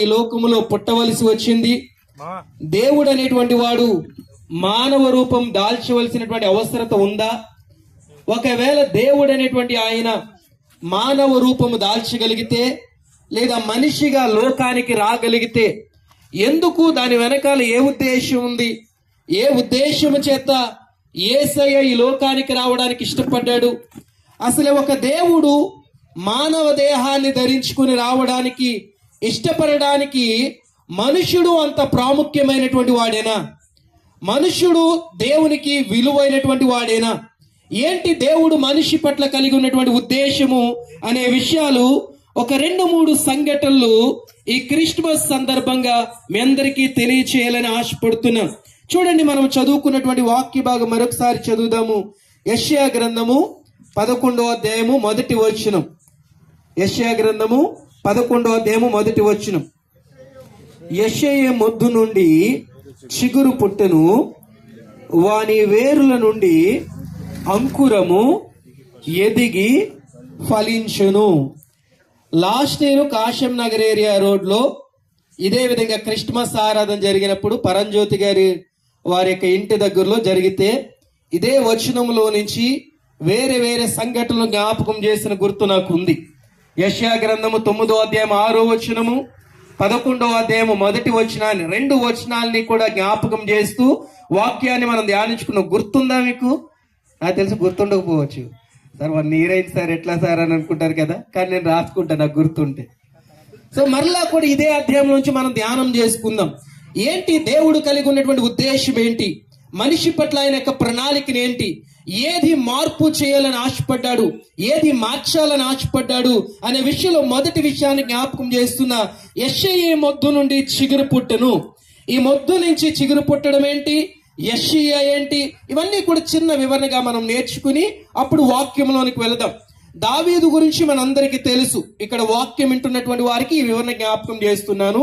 ఈ లోకములో పుట్టవలసి వచ్చింది. దేవుడు అనేటువంటి వాడు మానవ రూపం దాల్చవలసినటువంటి అవసరత ఉందా? ఒకవేళ దేవుడు అనేటువంటి ఆయన మానవ రూపము దాల్చగలిగితే లేదా మనిషిగా లోకానికి రాగలిగితే ఎందుకు దాని వెనకాల ఏ ఉద్దేశం ఉంది? ఏ ఉద్దేశము చేత యేసయ్య ఈ లోకానికి రావడానికి ఇష్టపడ్డాడు? అసలు ఒక దేవుడు మానవ దేహాన్ని ధరించుకుని రావడానికి ఇష్టపడడానికి మనుషుడు అంత ప్రాముఖ్యమైనటువంటి వాడేనా? మనుషుడు దేవునికి విలువైనటువంటి వాడేనా? ఏంటి దేవుడు మనిషి పట్ల కలిగి ఉన్నటువంటి ఉద్దేశము అనే విషయాలు ఒక 2-3 సంఘటనలు ఈ క్రిస్మస్ సందర్భంగా మీ అందరికీ తెలియచేయాలని ఆశపడుతున్నాం. చూడండి, మనం చదువుకున్నటువంటి వాక్య భాగం మరొకసారి చదువుదాము. యెషయా గ్రంథము 11వ అధ్యాయము 1వ వచనం. యెషయా గ్రంథము 11వ అధ్యాయము 1వ వచనం. యెషయా మొద్దు నుండి చిగురు పుట్టెను, వాని వేరుల నుండి అంకురము ఎదిగి ఫలించును. లాస్ట్ ఇయర్ కాశం నగర్ ఏరియా రోడ్లో ఇదే విధంగా క్రిస్మస్ ఆరాధన జరిగినప్పుడు పరంజ్యోతి గారి వారి యొక్క ఇంటి దగ్గరలో జరిగితే ఇదే వచనంలో నుంచి వేరే వేరే సంఘటనలు జ్ఞాపకం చేసిన గుర్తు నాకు ఉంది. యెషయా గ్రంథము 9వ అధ్యాయం 6వ వచనము, 11వ అధ్యాయము 1వ వచనాన్ని, 2 వచనాలని కూడా జ్ఞాపకం చేస్తూ వాక్యాన్ని మనం ధ్యానించుకున్నాం. గుర్తుందా మీకు? నాకు తెలిసి గుర్తుండకపోవచ్చు. సార్ 1 year అయింది సార్, ఎట్లా సార్ అని అనుకుంటారు కదా, కానీ నేను రాసుకుంటాను నాకు గుర్తుంటే. సో మరలా కూడా ఇదే అధ్యాయం నుంచి మనం ధ్యానం చేసుకుందాం. ఏంటి దేవుడు కలిగి ఉన్నటువంటి ఉద్దేశం ఏంటి? మనిషి పట్ల ఆయన యొక్క ప్రణాళికని ఏంటి? ఏది మార్పు చేయాలని ఆశపడ్డాడు, ఏది మార్చాలని ఆశపడ్డాడు అనే విషయంలో మొదటి విషయాన్ని జ్ఞాపకం చేస్తున్నా. యెషయా మొద్దు నుండి చిగురు పుట్టెను. ఈ మొద్దు నుంచి చిగురు పుట్టడం ఏంటి, యెషయా ఏంటి, ఇవన్నీ కూడా చిన్న వివరణగా మనం నేర్చుకుని అప్పుడు వాక్యంలోనికి వెళదాం. దావీదు గురించి మనందరికీ తెలుసు. ఇక్కడ వాక్యం వింటున్నటువంటి వారికి ఈ వివరణ జ్ఞాపకం చేస్తున్నాను.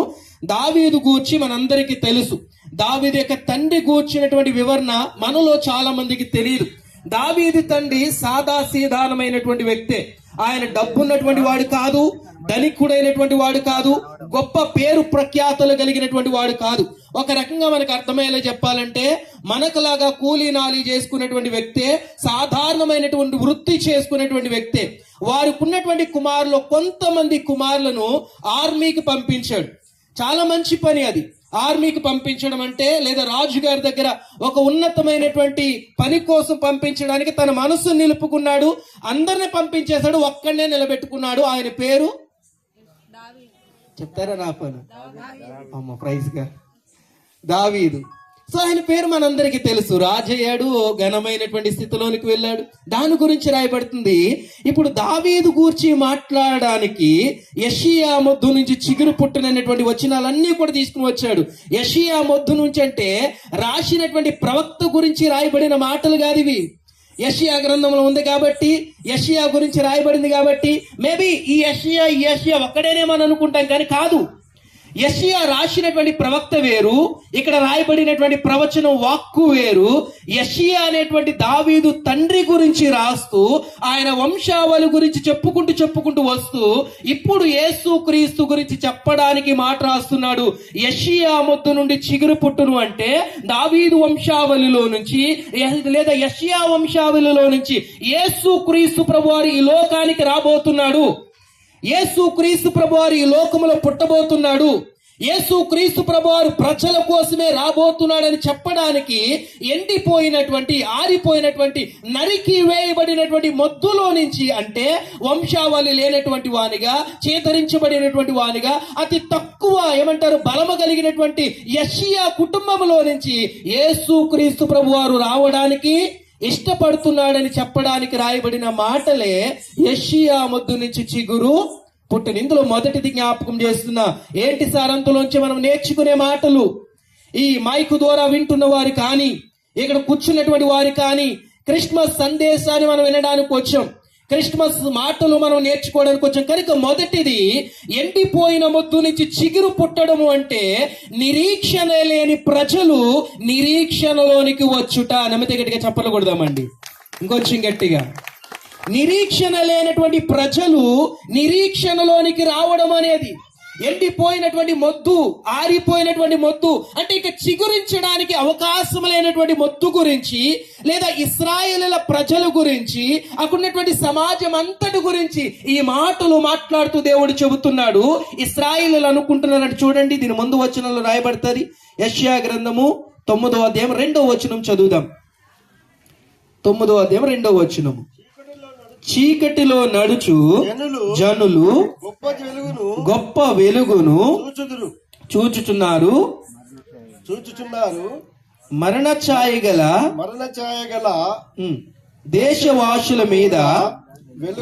దావీదు గూర్చి మనందరికీ తెలుసు. దావీదు యొక్క తండ్రి గూర్చినటువంటి వివరణ మనలో చాలా మందికి తెలియదు. దావీదు తండ్రి సాదాసీదానమైనటువంటి వ్యక్తే. ఆయన డబ్బున్నటువంటి వాడు కాదు, ధనికుడైనటువంటి వాడు కాదు, గొప్ప పేరు ప్రఖ్యాతులు కలిగినటువంటి వాడు కాదు. ఒక రకంగా మనకు అర్థమయ్యేలా చెప్పాలంటే మనకులాగా కూలీ నాలి చేసుకున్నటువంటి వ్యక్తే, సాధారణమైనటువంటి వృత్తి చేసుకునేటువంటి వ్యక్తే. వారికి ఉన్నటువంటి కుమారులు కొంతమంది కుమారులను ఆర్మీకి పంపించాడు. చాలా మంచి పని అది. ఆర్మీకి పంపించడం అంటే, లేదా రాజుగారి దగ్గర ఒక ఉన్నతమైనటువంటి పని కోసం పంపించడానికి తన మనసు నిలుపుకున్నాడు. అందరిని పంపించేశాడు, ఒక్కడనే నిలబెట్టుకున్నాడు. ఆయన పేరు చెప్తారా? నా పని అమ్మ ప్రైజ్ గా దావీదు. సో ఆయన పేరు మనందరికీ తెలుసు. రాజయ్యాడు, ఘనమైనటువంటి స్థితిలోనికి వెళ్ళాడు. దాని గురించి రాయబడుతుంది. ఇప్పుడు దావీదు గూర్చి మాట్లాడడానికి యెషయా మొద్దు నుంచి చిగురు పుట్టినటువంటి వచనాలన్నీ కూడా తీసుకుని వచ్చాడు. యెషయా మొద్దు నుంచి అంటే రాసినటువంటి ప్రవక్త గురించి రాయబడిన మాటలు కాదు ఇవి. యెషయా గ్రంథంలో ఉంది కాబట్టి, యెషయా గురించి రాయబడింది కాబట్టి మేబీ ఈ యెషయా ఒక్కడేనేమో అనుకుంటాం, కానీ కాదు. యెషయా రాసినటువంటి ప్రవక్త వేరు, ఇక్కడ రాయబడినటువంటి ప్రవచనం వాక్కు వేరు. యెషయా అనేటువంటి దావీదు తండ్రి గురించి రాస్తూ ఆయన వంశావళి గురించి చెప్పుకుంటూ వస్తూ ఇప్పుడు యేసు క్రీస్తు గురించి చెప్పడానికి మాట రాస్తున్నాడు. యెషయా మొద్దు నుండి చిగురు పుట్టును అంటే దావీదు వంశావళిలో నుంచి లేదా యెషయా వంశావళిలో నుంచి యేసు క్రీస్తు ప్రభువారు ఈ లోకానికి రాబోతున్నాడు. యేసు క్రీస్తు ప్రభువారు ఈ లోకములో పుట్టబోతున్నాడు. యేసు క్రీస్తు ప్రభువారు ప్రజల కోసమే రాబోతున్నాడని చెప్పడానికి ఎండిపోయినటువంటి, ఆరిపోయినటువంటి, నరికి వేయబడినటువంటి మొద్దులో నుంచి, అంటే వంశావళి లేనటువంటి వానిగా, చేతరించబడినటువంటి వానిగా, అతి తక్కువ బలము కలిగినటువంటి యెషయా కుటుంబంలో నుంచి యేసు క్రీస్తు ప్రభువారు రావడానికి ఇష్టపడుతున్నాడని చెప్పడానికి రాయబడిన మాటలే యెషయా మొద్దు నుంచి చిగురు పుట్టిన. ఇందులో మొదటిది జ్ఞాపకం చేస్తున్నా. ఏంటి సార్ అందులోంచి మనం నేర్చుకునే మాటలు? ఈ మైకు ద్వారా వింటున్న వారు కానీ, ఇక్కడ కూర్చున్నటువంటి వారు కానీ, క్రిస్మస్ సందేశాన్ని మనం వినడానికి వచ్చాం, క్రిస్మస్ మాటలు మనం నేర్చుకోవడానికి వచ్చాం. కనుక మొదటిది, ఎండిపోయిన మొద్దు నుంచి చిగురు పుట్టడము అంటే నిరీక్షణ లేని ప్రజలు నిరీక్షణలోనికి వచ్చుట. నమ్మితే గట్టిగా చెప్పకూడదామండి, ఇంకొంచెం గట్టిగా. నిరీక్షణ లేనటువంటి ప్రజలు నిరీక్షణలోనికి రావడం అనేది, ఎండిపోయినటువంటి మొద్దు, ఆరిపోయినటువంటి మొద్దు, అంటే ఇక చిగురించడానికి అవకాశం లేనటువంటి మొద్దు గురించి, లేదా ఇశ్రాయేలీయుల ప్రజల గురించి, అక్కడ ఉన్నటువంటి సమాజం అంతటి గురించి ఈ మాటలు మాట్లాడుతూ దేవుడు చెబుతున్నాడు. ఇశ్రాయేలీయులు అనుకుంటున్నారంటే చూడండి, దీని ముందు వచనంలో రాయబడుతుంది. యెషయా గ్రంథము 9వ అధ్యాయం 2వ వచనం చదువుదాం. 9వ అధ్యాయం 2వ వచనము. చీకటిలో నడుచు జనులు గొప్ప వెలుగును చూచుచున్నారు, మరణ ఛాయ గల దేశవాసుల మీద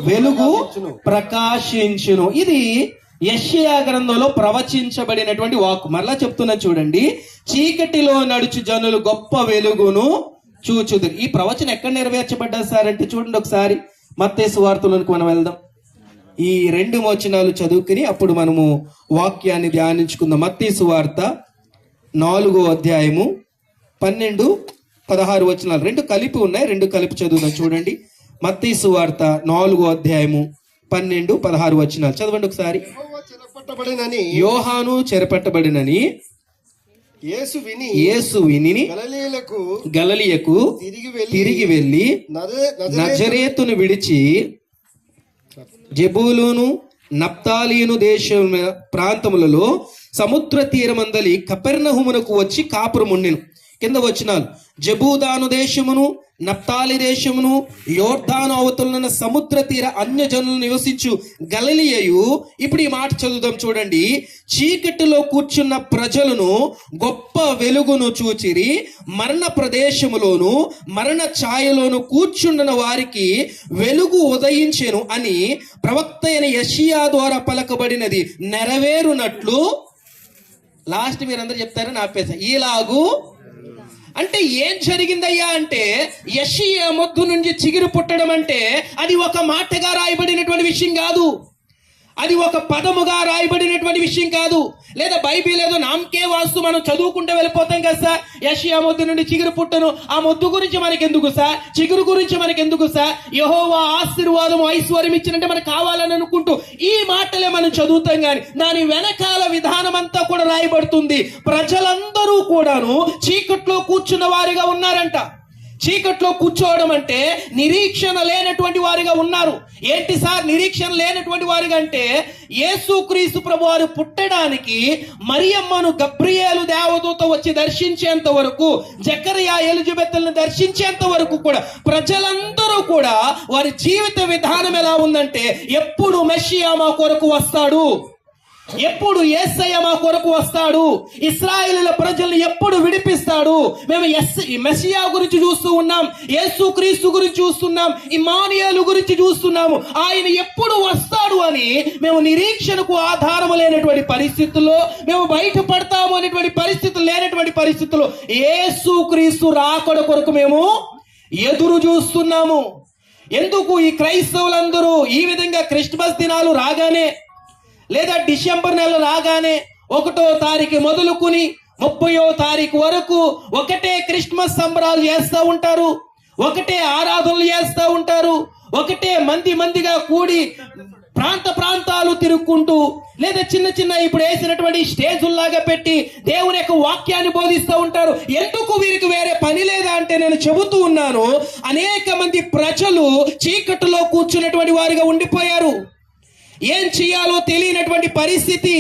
వెలుగు ప్రకాశించును. ఇది యెషయా గ్రంథంలో ప్రవచించబడినటువంటి వాక్కు. మరలా చెప్తున్నా చూడండి, చీకటిలో నడుచు జనులు గొప్ప వెలుగును చూచుదురు. ఈ ప్రవచనం ఎక్కడ నెరవేర్చబడ్డా సార్ అంటే చూడండి ఒకసారి మత్తయి సువార్తలోనికి మనం వెళ్దాం. ఈ 2 వచనాలు చదువుకుని అప్పుడు మనము వాక్యాన్ని ధ్యానించుకుందాం. మత్తయి సువార్త 4వ అధ్యాయము 12, 16 వచనాలు 2 కలిపి ఉన్నాయి, 2 కలిపి చదువుదాం. చూడండి, మత్తయి సువార్త 4వ అధ్యాయము 12, 16 వచనాలు చదవండి ఒకసారి. యోహాను చెరపట్టబడినని యేసు విని గలిలయకు తిరిగి వెళ్ళి నజరేతును విడిచి జెబూలూను నప్తాలీను దేశ ప్రాంతములలో సముద్ర తీరమందలి కపెర్నహూమునకు వచ్చి కాపురముండెను. కింద వచనాలు, జెబూదాను దేశమును నప్తాలి దేశమును యోర్దాను అవతలున్న సముద్ర తీర అన్యజనులు నివసించు గలిలయయు. ఇప్పుడు ఈ మాట చదువుదాం చూడండి. చీకటిలో కూర్చున్న ప్రజలను గొప్ప వెలుగును చూచిరి, మరణ ప్రదేశములోను మరణ ఛాయలోను కూర్చుండిన వారికి వెలుగు ఉదయించెను అని ప్రవక్త అయిన యెషయా ద్వారా పలకబడినది నెరవేరునట్లు. లాస్ట్ మీరందరూ చెప్తారని ఆపేసా. ఈలాగు అంటే ఏం జరిగిందయ్యా అంటే, యెషయా మొద్దు నుంచి చిగురు పుట్టడం అంటే అది ఒక మాటగా రాయబడినటువంటి విషయం కాదు, అది ఒక పదముగా రాయబడినటువంటి విషయం కాదు. లేదా బైబిల్ ఏదో నామకే వాస్తు మనం చదువుకుంటూ వెళ్ళిపోతాం కదా సార్. యెషయా మొద్దు నుండి చిగురు పుట్టను, ఆ మొద్దు గురించి మనకి ఎందుకు సార్, చిగురు గురించి మనకి ఎందుకు సార్, యెహోవా ఆశీర్వాదం ఐశ్వర్యం ఇచ్చినంటే మనకు కావాలని అనుకుంటూ ఈ మాటలే మనం చదువుతాం. కానీ దాని వెనకాల విధానం అంతా కూడా రాయబడుతుంది. ప్రజలందరూ కూడాను చీకట్లో కూర్చున్న వారిగా ఉన్నారంట. చీకట్లో కూర్చోవడం అంటే నిరీక్షణ లేనటువంటి వారిగా ఉన్నారు. ఏంటి సార్ నిరీక్షణ లేనటువంటి వారిగా అంటే, యేసుక్రీస్తు ప్రభువారు పుట్టడానికి మరియమ్మను గబ్రియేలు దేవదూత వచ్చి దర్శించేంత వరకు, జకరియా ఎలిజబెత్లను దర్శించేంత వరకు కూడా ప్రజలందరూ కూడా వారి జీవిత విధానం ఎలా ఉందంటే, ఎప్పుడు మెస్సియా మా కొరకు వస్తాడు, ఎప్పుడు యేసయ్య మా కొరకు వస్తాడు, ఇశ్రాయేలీయుల ప్రజల్ని ఎప్పుడు విడిపిస్తాడు. మేము మెస్సియా గురించి చూస్తూ ఉన్నాం, యేసుక్రీస్తు గురించి చూస్తున్నాం, ఇమ్మానుయేలు గురించి చూస్తున్నాము. ఆయన ఎప్పుడు వస్తాడు అని మేము నిరీక్షణకు ఆధారము లేనటువంటి పరిస్థితుల్లో, మేము బయటపడతాము అనేటువంటి పరిస్థితులు లేనటువంటి పరిస్థితుల్లో యేసుక్రీస్తు రాకడ కొరకు మేము ఎదురు చూస్తున్నాము. ఎందుకు ఈ క్రైస్తవులందరూ ఈ విధంగా క్రిస్మస్ దినాలు రాగానే, లేదా డిసెంబర్ నెల రాగానే 1వ తారీఖు మొదలుకుని 30వ తారీఖు వరకు ఒకటే క్రిస్మస్ సంబరాలు చేస్తూ ఉంటారు, ఒకటే ఆరాధనలు చేస్తూ ఉంటారు, ఒకటే మందిగా కూడి ప్రాంతాలు తిరుగుకుంటూ, లేదా చిన్న ఇప్పుడు వేసినటువంటి స్టేజుల్లాగా పెట్టి దేవుని యొక్క వాక్యాన్ని బోధిస్తూ ఉంటారు. ఎందుకు వీరికి వేరే పని లేదా అంటే నేను చెబుతూ ఉన్నాను, అనేక మంది ప్రజలు చీకటిలో కూర్చున్నటువంటి వారిగా ఉండిపోయారు. ఏం చేయాలో తెలియనటువంటి పరిస్థితి,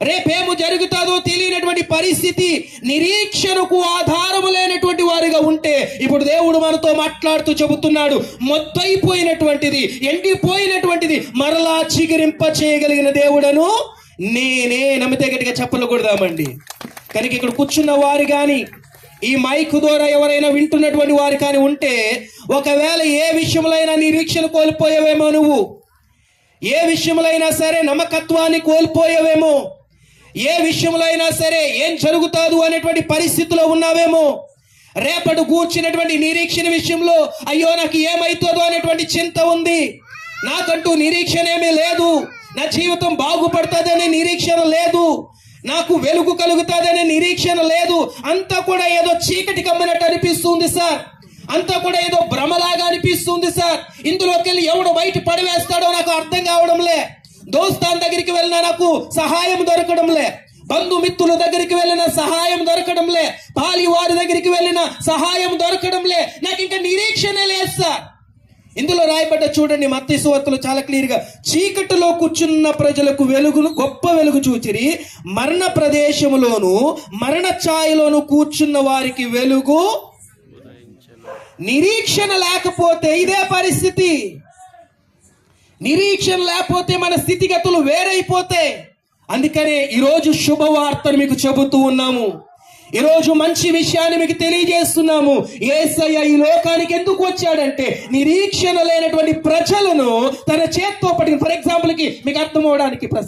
రేపేమో జరుగుతుందో తెలియనటువంటి పరిస్థితి, నిరీక్షణకు ఆధారము లేనటువంటి వారిగా ఉంటే ఇప్పుడు దేవుడు మనతో మాట్లాడుతూ చెబుతున్నాడు, మొత్తైపోయినటువంటిది, ఎండిపోయినటువంటిది మరలా చిగురింప చేయగలిగిన దేవుడను నేనే. నమ్మితే గట్టిగా చెప్పలు కొడదామండి. కనుక ఇక్కడ కూర్చున్న వారు కానీ, ఈ మైక్ ద్వారా ఎవరైనా వింటున్నటువంటి వారు కానీ ఉంటే, ఒకవేళ ఏ విషయంలో నిరీక్షణ కోల్పోయావేమో, నువ్వు ఏ విషయంలో అయినా సరే నమ్మకత్వాన్ని కోల్పోయావేమో, ఏ విషయంలో అయినా సరే ఏం జరుగుతాదు అనేటువంటి పరిస్థితిలో ఉన్నావేమో, రేపటి కూర్చున్నటువంటి నిరీక్షణ విషయంలో అయ్యో నాకు ఏమైతుందో అనేటువంటి చింత ఉంది, నాకంటూ నిరీక్షణ ఏమీ లేదు, నా జీవితం బాగుపడుతుందనే నిరీక్షణ లేదు, నాకు వెలుగు కలుగుతుందనే నిరీక్షణ లేదు, అంతా కూడా ఏదో చీకటి కమ్మినట్టు అనిపిస్తుంది సార్, అంతా కూడా ఏదో భ్రమలాగా అనిపిస్తుంది సార్, ఇందులోకి వెళ్ళి ఎవడు బయట పడివేస్తాడో నాకు అర్థం కావడంలే, దోస్తాన్ దగ్గరికి వెళ్ళినా నాకు సహాయం దొరకడంలే, బంధుమిత్రుల దగ్గరికి వెళ్ళిన సహాయం దొరకడంలే, పాలి వారి దగ్గరికి వెళ్ళిన సహాయం దొరకడంలే, నాకు ఇంకా నిరీక్షణ లేదు సార్. ఇందులో రాయబడ్డ చూడండి, మత్తయి సువార్తలో చాలా క్లియర్ గా, చీకటిలో కూర్చున్న ప్రజలకు వెలుగును గొప్ప వెలుగు చూచిరి, మరణ ప్రదేశములోను మరణ ఛాయలోను కూర్చున్న వారికి వెలుగు. నిరీక్షణ లేకపోతే ఇదే పరిస్థితి. నిరీక్షణ లేకపోతే మన స్థితిగతులు వేరైపోతే. అందుకనే ఈరోజు శుభవార్తను మీకు చెబుతూ ఉన్నాము. ఈరోజు మంచి విషయాన్ని మీకు తెలియజేస్తున్నాము. యేసయ్య ఈ లోకానికి ఎందుకు వచ్చాడంటే నిరీక్షణ లేనటువంటి ప్రజలను తన చేత్తో పట్టుకుని, ఫర్ ఎగ్జాంపుల్ కి మీకు అర్థం అవడానికి ప్రసాద్